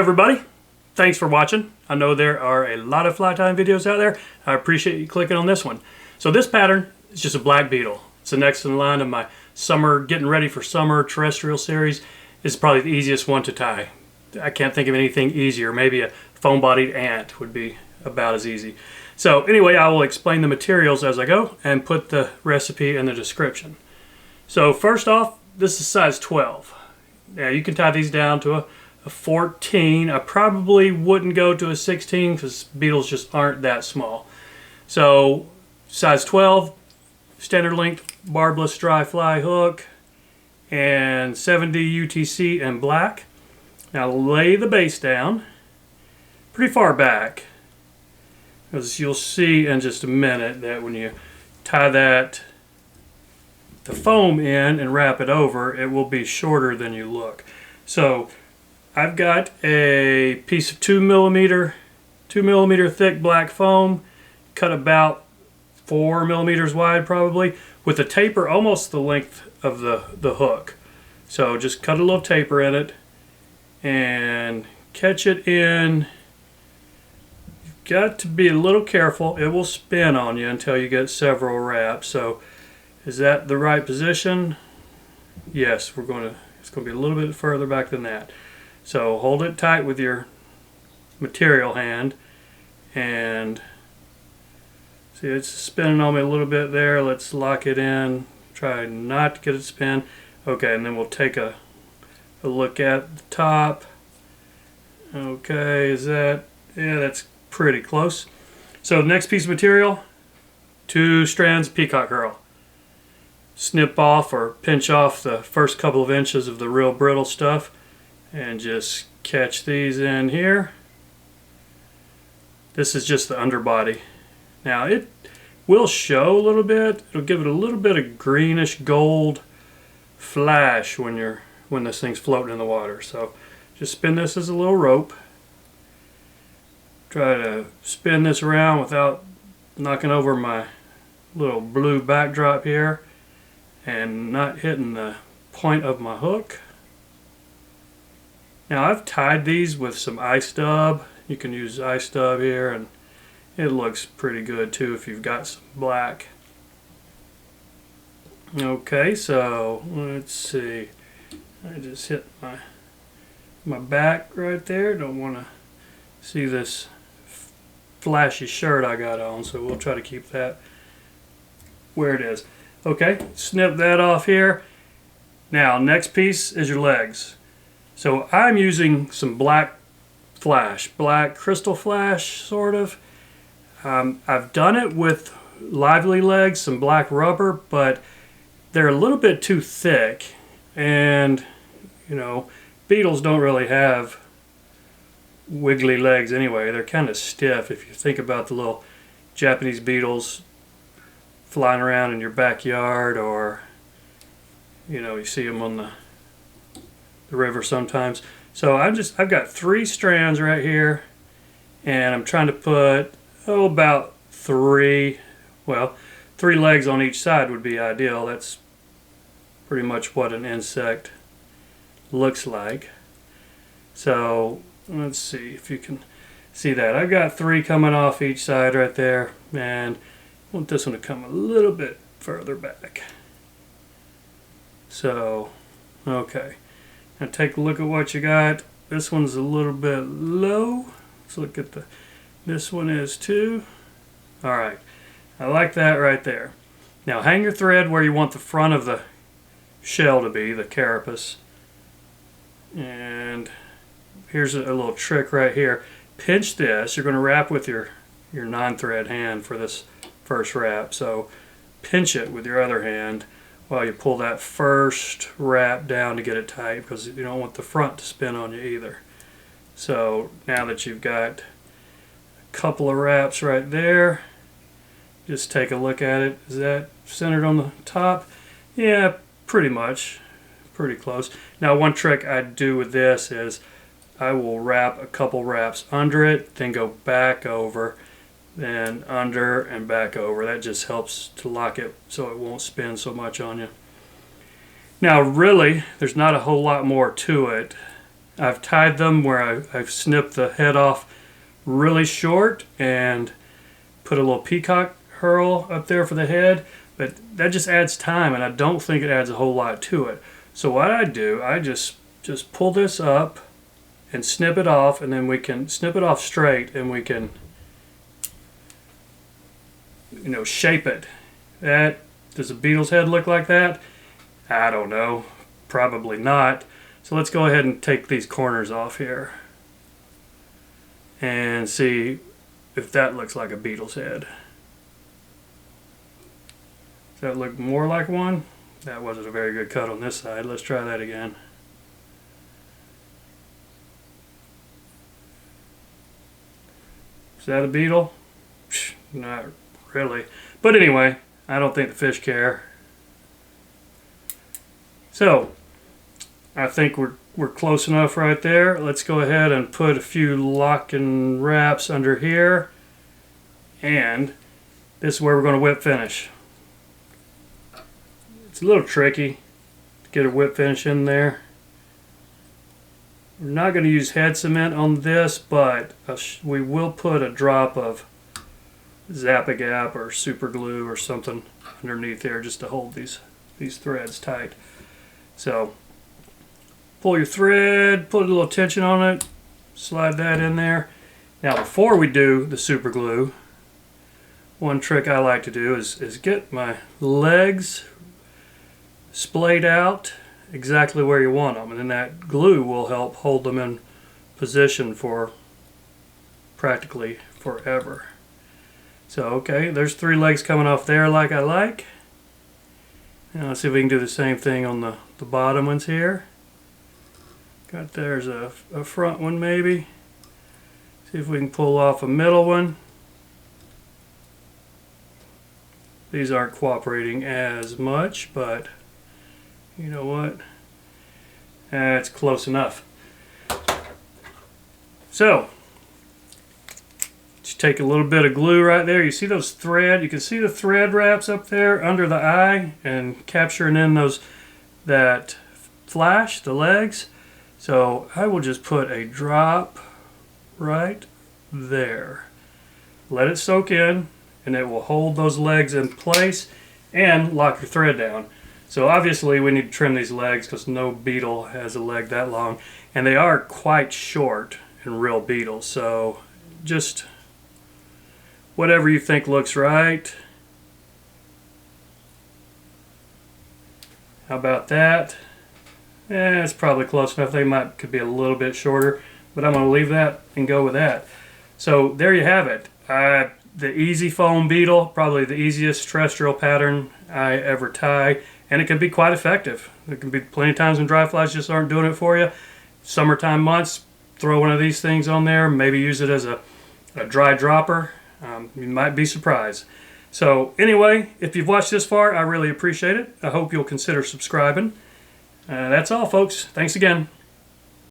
everybody, thanks for watching. I know there are a lot of fly tying videos out there. I appreciate you clicking on this one. So this pattern is just a black beetle. It's the next in line of my summer, getting ready for summer terrestrial series. It's probably the easiest one to tie. I can't think of anything easier. Maybe a foam-bodied ant would be about as easy. So anyway, I will explain the materials as I go and put the recipe in the description. So first off, this is size 12. Now you can tie these down to a 14. I probably wouldn't go to a 16 because beetles just aren't that small. So size 12, standard length barbless dry fly hook, and 70 UTC in black. Now lay the base down pretty far back, because you'll see in just a minute that when you tie the foam in and wrap it over, it will be shorter than you look. So I've got a piece of 2 millimeter thick black foam, cut about 4 millimeters wide probably, with a taper almost the length of the hook. So just cut a little taper in it and catch it in. You've got to be a little careful. It will spin on you until you get several wraps. So is that the right position? Yes, it's going to be a little bit further back than that. So hold it tight with your material hand, and see, it's spinning on me a little bit there. Let's lock it in. Try not to get it spin. Okay, and then we'll take a look at the top. Okay, is that, yeah, that's pretty close. So the next piece of material, 2 strands of Peacock herl. Snip off or pinch off the first couple of inches of the real brittle stuff and just catch these in here. This is just the underbody. Now it will show a little bit. It'll give it a little bit of greenish gold flash when this thing's floating in the water. So just spin this as a little rope. Try to spin this around without knocking over my little blue backdrop here and not hitting the point of my hook. Now I've tied these with some ice dub. You can use ice dub here, and it looks pretty good too if you've got some black. Okay, so let's see. I just hit my back right there. Don't want to see this flashy shirt I got on, so we'll try to keep that where it is. Okay, snip that off here. Now next piece is your legs. So I'm using some black flash, black crystal flash sort of. I've done it with lively legs, some black rubber, but they're a little bit too thick, and you know, beetles don't really have wiggly legs anyway. They're kind of stiff. If you think about the little Japanese beetles flying around in your backyard, or you know, you see them on the river sometimes. So I've got 3 strands right here, and I'm trying to put about 3 legs on each side would be ideal. That's pretty much what an insect looks like. So let's see if you can see that. I've got 3 coming off each side right there, and I want this one to come a little bit further back. So okay, now take a look at what you got. This one's a little bit low. Let's look at this one is too. Alright, I like that right there. Now hang your thread where you want the front of the shell to be, the carapace. And here's a little trick right here. Pinch this. You're going to wrap with your non-thread hand for this first wrap. So pinch it with your other hand while you pull that first wrap down to get it tight, because you don't want the front to spin on you either. So now that you've got a couple of wraps right there, just take a look at it. Is that centered on the top? Yeah, pretty much. Pretty close. Now one trick I do with this is I will wrap a couple wraps under it, then go back over, then under and back over. That just helps to lock it so it won't spin so much on you. Now really, there's not a whole lot more to it. I've tied them where I've snipped the head off really short and put a little peacock herl up there for the head, but that just adds time, and I don't think it adds a whole lot to it. So what I do, I just pull this up and snip it off, and then we can snip it off straight, and we can, you know, shape it. Does a beetle's head look like that? I don't know, probably not. So let's go ahead and take these corners off here and see if that looks like a beetle's head. Does that look more like one? That wasn't a very good cut on this side. Let's try that again. Is that a beetle? Not really. But anyway, I don't think the fish care. So, I think we're close enough right there. Let's go ahead and put a few locking wraps under here. And this is where we're going to whip finish. It's a little tricky to get a whip finish in there. We're not going to use head cement on this, but we will put a drop of Zap-A-Gap or super glue or something underneath there just to hold these threads tight. So pull your thread, put a little tension on it, slide that in there. Now before we do the super glue, one trick I like to do is get my legs splayed out exactly where you want them, and then that glue will help hold them in position for practically forever. So okay, there's 3 legs coming off there like I like. Now let's see if we can do the same thing on the bottom ones here. There's a front one maybe. See if we can pull off a middle one. These aren't cooperating as much, but you know what? That's close enough. So, just take a little bit of glue right there. You see those thread? You can see the thread wraps up there under the eye and capturing in that flash, the legs. So I will just put a drop right there. Let it soak in, and it will hold those legs in place and lock your thread down. So obviously we need to trim these legs because no beetle has a leg that long, and they are quite short in real beetles. So just whatever you think looks right. How about that? It's probably close enough. They could be a little bit shorter, but I'm going to leave that and go with that. So there you have it. The easy foam beetle, probably the easiest terrestrial pattern I ever tie, and it can be quite effective. There can be plenty of times when dry flies just aren't doing it for you. Summertime months, throw one of these things on there, maybe use it as a dry dropper. You might be surprised. So anyway, if you've watched this far, I really appreciate it. I hope you'll consider subscribing. That's all, folks. Thanks again.